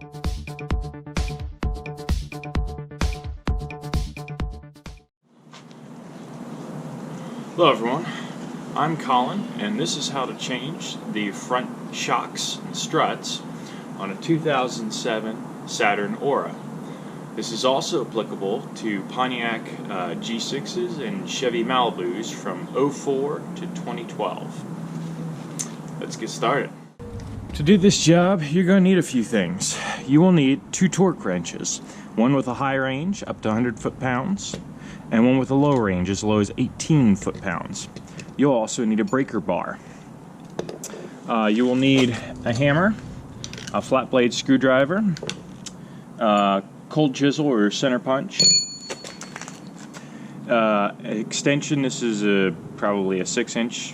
Hello everyone, I'm Colin, and this is how to change the front shocks and struts on a 2007 Saturn Aura. This is also applicable to Pontiac G6s and Chevy Malibus from 04 to 2012. Let's get started. To do this job, you're going to need a few things. You will need 2 torque wrenches, one with a high range up to 100 foot-pounds, and one with a low range as low as 18 foot-pounds. You'll also need a breaker bar. You will need a hammer, a flat blade screwdriver, cold chisel or center punch, extension. This is probably a 6-inch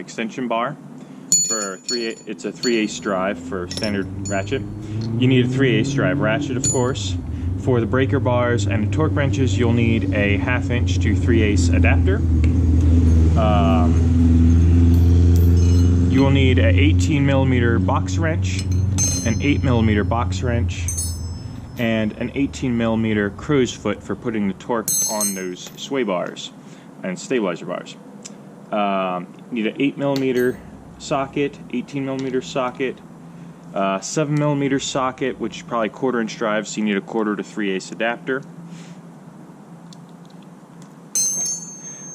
extension bar. It's a 3/8 drive for standard ratchet. You need a 3/8 drive ratchet, of course. For the breaker bars and the torque wrenches, you'll need a 1/2 inch to 3/8 adapter. You will need an 18mm box wrench, an 8mm box wrench, and an 18mm crow's foot for putting the torque on those sway bars and stabilizer bars. You need an 8mm socket, 18mm socket, 7mm socket, which is probably 1/4 inch drive, so you need a 1/4 to 3/8 adapter.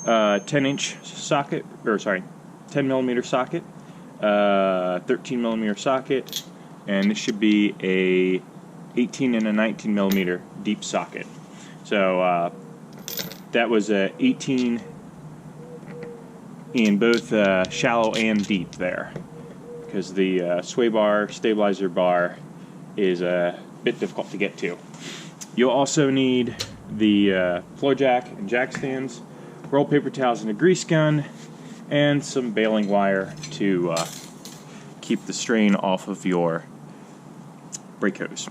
10-inch socket, or sorry, 10mm socket, 13mm socket, and this should be a 18 and a 19mm deep socket. So that was a 18 in both shallow and deep there, because the sway bar, stabilizer bar is a bit difficult to get to. You'll also need the floor jack and jack stands, roll paper towels and a grease gun, and some baling wire to keep the strain off of your brake hose.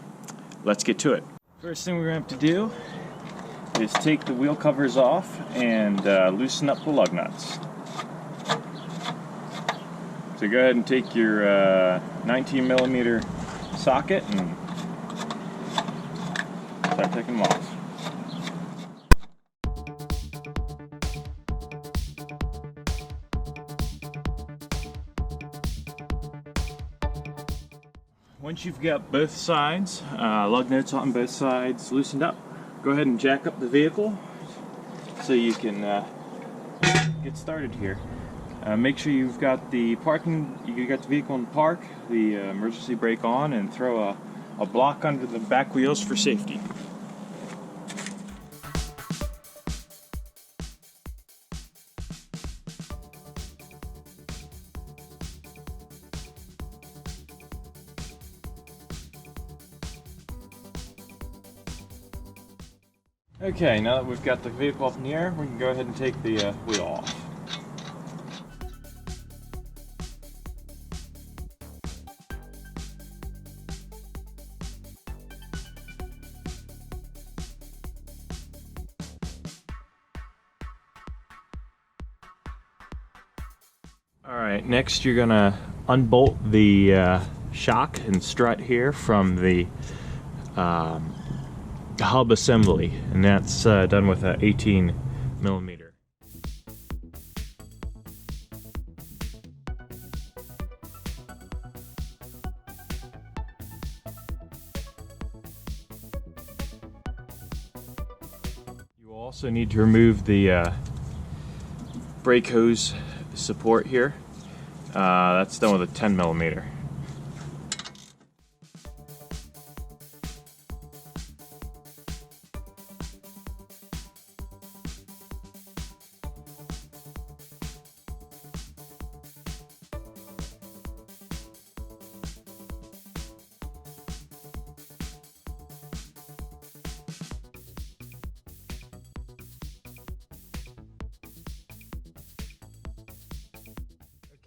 Let's get to it. First thing we're going to have to do is take the wheel covers off and loosen up the lug nuts. So go ahead and take your 19mm socket and start taking them off. Once you've got both sides, lug nuts on both sides loosened up, go ahead and jack up the vehicle so you can get started here. Make sure you've got the vehicle in park, the emergency brake on, and throw a block under the back wheels for safety. Okay, now that we've got the vehicle up in the air, we can go ahead and take the wheel off. Alright, next you're going to unbolt the shock and strut here from the hub assembly, and that's done with an 18mm. You will also need to remove the brake hose support here. That's done with a 10mm.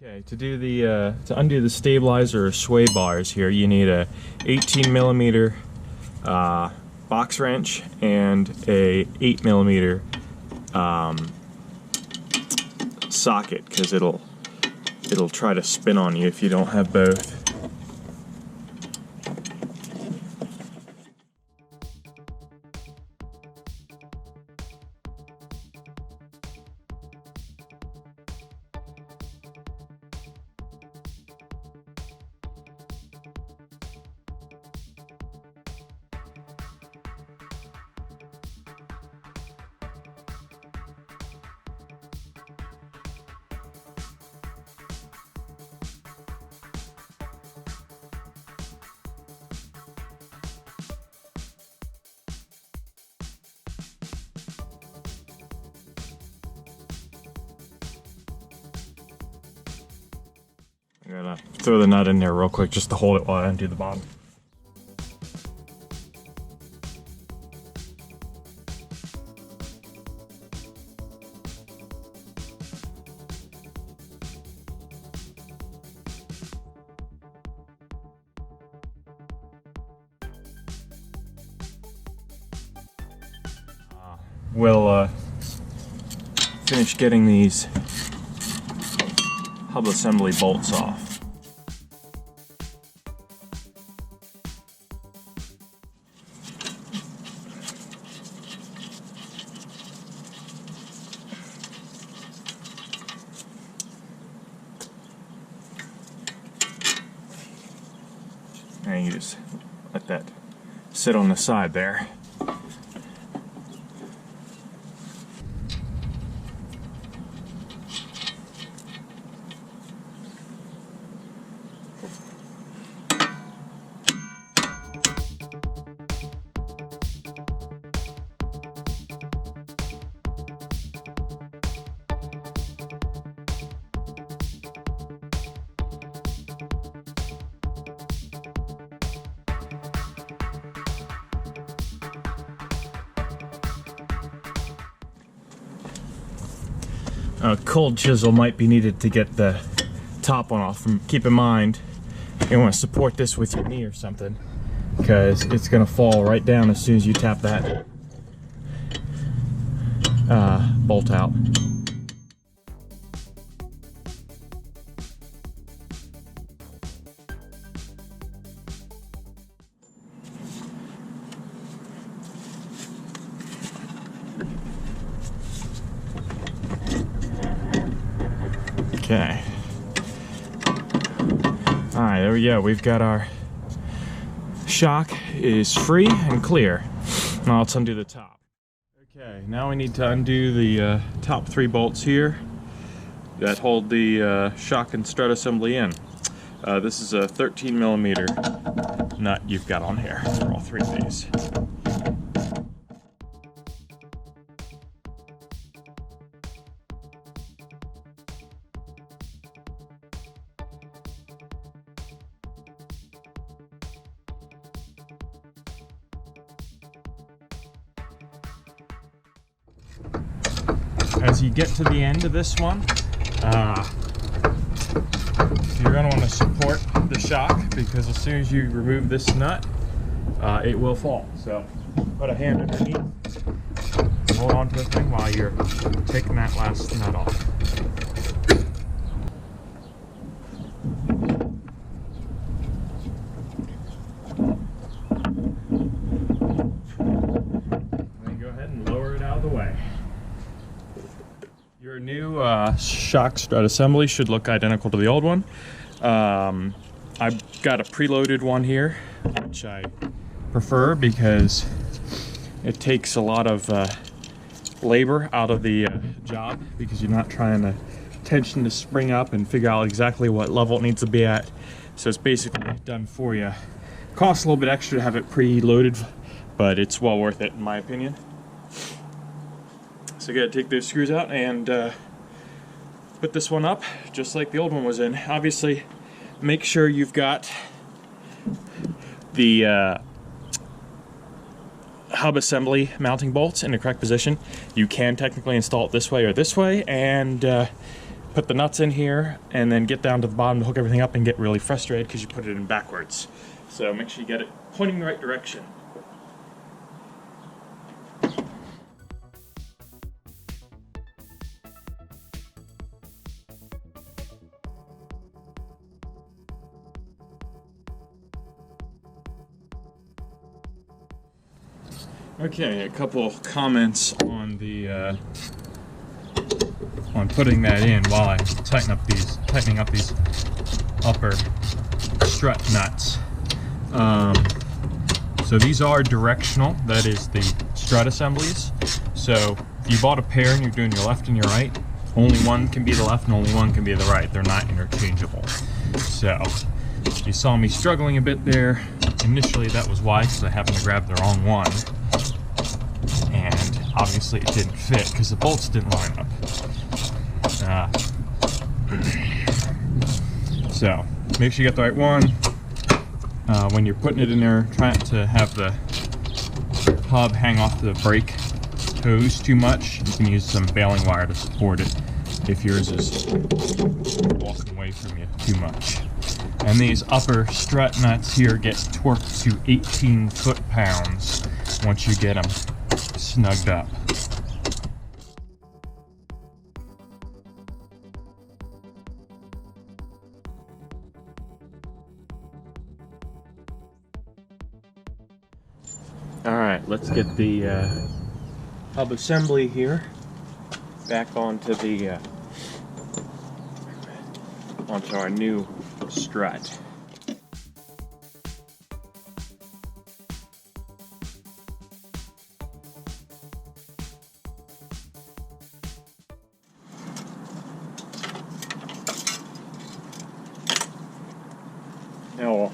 Okay, to undo the stabilizer or sway bars here, you need a 18mm box wrench and a 8mm socket, because it'll try to spin on you if you don't have both. I'm gonna throw the nut in there real quick just to hold it while I undo the bottom. We'll finish getting these hub assembly bolts off. And you just let that sit on the side there. A cold chisel might be needed to get the top one off. Keep in mind, you want to support this with your knee or something, because it's going to fall right down as soon as you tap that bolt out. Okay. Alright, there we go. We've got our shock is free and clear. Now let's undo the top. Okay, now we need to undo the top 3 bolts here that hold the shock and strut assembly in. This is a 13mm nut you've got on here for all 3 of these. As you get to the end of this one, you're going to want to support the shock, because as soon as you remove this nut, it will fall. So put a hand underneath, hold on to the thing while you're taking that last nut off. Then go ahead and lower it out of the way. Your new shock strut assembly should look identical to the old one. I've got a preloaded one here, which I prefer because it takes a lot of labor out of the job, because you're not trying to tension the spring up and figure out exactly what level it needs to be at. So it's basically done for you. Costs a little bit extra to have it preloaded, but it's well worth it in my opinion. So you gotta take those screws out and put this one up just like the old one was in. Obviously, make sure you've got the hub assembly mounting bolts in the correct position. You can technically install it this way or this way, and put the nuts in here and then get down to the bottom to hook everything up and get really frustrated because you put it in backwards. So make sure you get it pointing the right direction. Okay, a couple comments on the on putting that in while I'm tightening up these upper strut nuts. So these are directional. That is the strut assemblies. So if you bought a pair and you're doing your left and your right, only one can be the left and only one can be the right. They're not interchangeable. So you saw me struggling a bit there. Initially that was why, because I happened to grab the wrong one. And obviously it didn't fit because the bolts didn't line up. So make sure you get the right one. When you're putting it in there, try not to have the hub hang off the brake hose too much. You can use some baling wire to support it if yours is walking away from you too much. And these upper strut nuts here get torqued to 18 foot-pounds once you get them snugged up. Alright, let's get the hub assembly here back onto the onto our new strut. Now we'll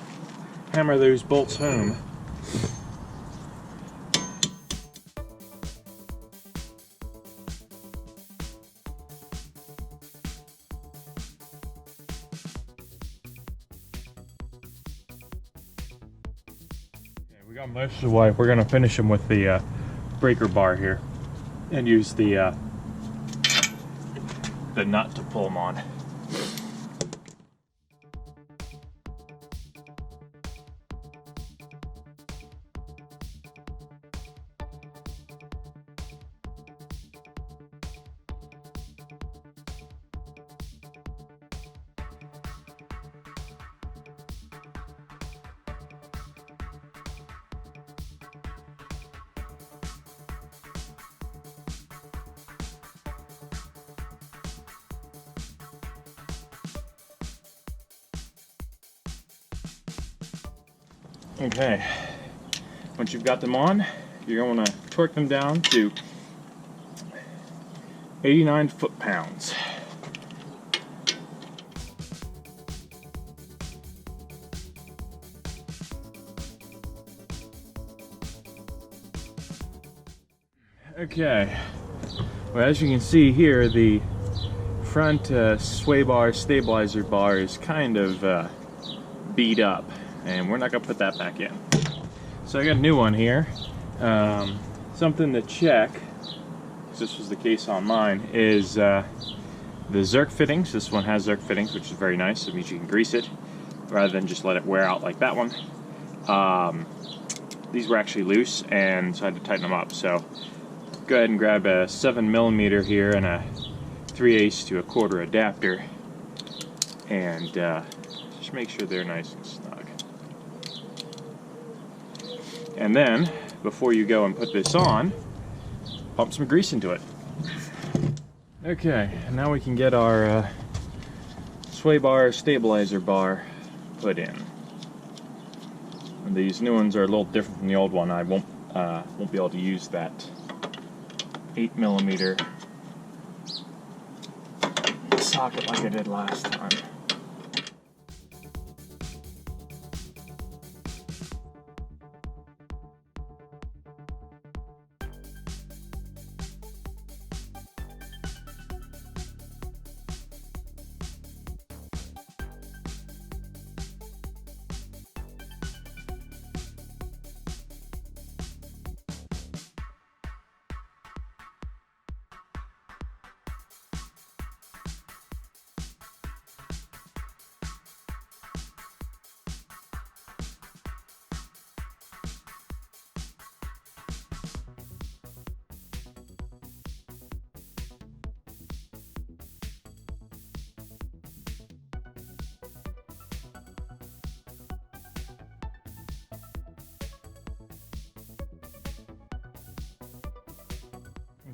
hammer those bolts home. We got most of the way. We're going to finish them with the breaker bar here and use the nut to pull them on. Okay, once you've got them on, you're going to torque them down to 89 foot-pounds. Okay, well, as you can see here, the front sway bar stabilizer bar is kind of beat up, and we're not going to put that back in. So I got a new one here. Something to check, because this was the case on mine, is the Zerk fittings. This one has Zerk fittings, which is very nice. It means you can grease it rather than just let it wear out like that one. These were actually loose, and so I had to tighten them up. So go ahead and grab a 7mm here and a 3/8 to 1/4 adapter, and just make sure they're nice and snug. And then, before you go and put this on, pump some grease into it. Okay, and now we can get our sway bar stabilizer bar put in. And these new ones are a little different from the old one. I won't be able to use that 8mm socket like I did last time.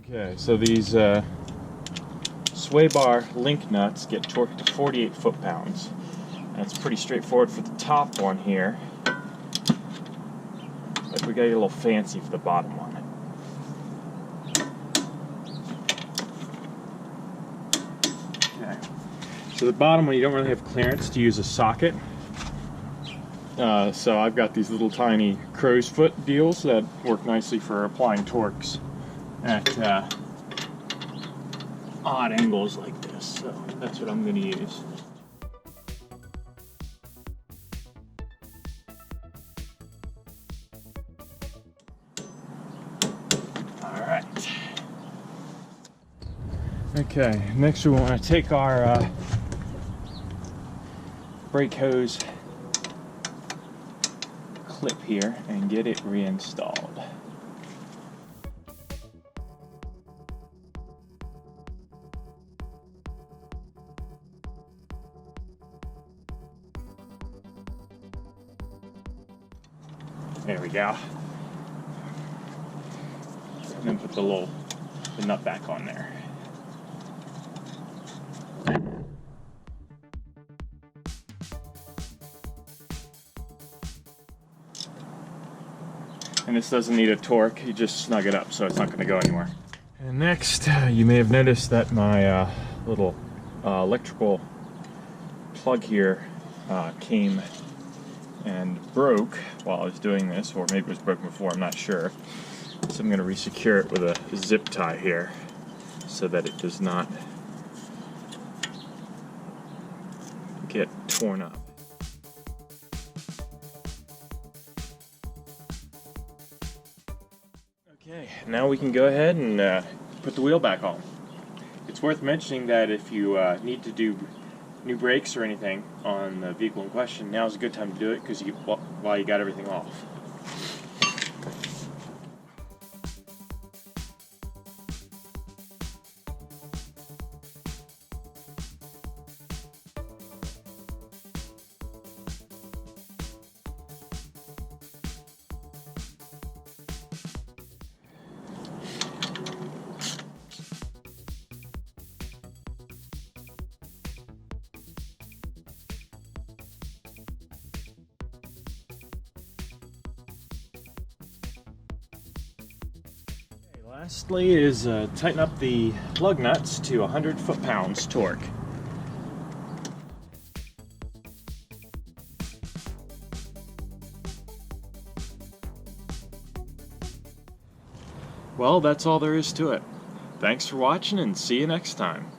Okay, so these sway bar link nuts get torqued to 48 foot-pounds. That's pretty straightforward for the top one here, but we got to get a little fancy for the bottom one. Okay, so the bottom one you don't really have clearance to use a socket. So I've got these little tiny crow's foot deals that work nicely for applying torques at odd angles like this, so that's what I'm going to use. Okay, next we want to take our brake hose clip here and get it reinstalled. There we go. And then put the nut back on there. And this doesn't need a torque, you just snug it up so it's not going to go anywhere. And next, you may have noticed that my little electrical plug here came and broke while I was doing this, or maybe it was broken before, I'm not sure. So I'm going to resecure it with a zip tie here so that it does not get torn up. Okay, now we can go ahead and put the wheel back on. It's worth mentioning that if you need to do new brakes or anything on the vehicle in question, now's a good time to do it because while you got everything off. Lastly is tighten up the lug nuts to 100 foot-pounds torque. Well, that's all there is to it. Thanks for watching and see you next time.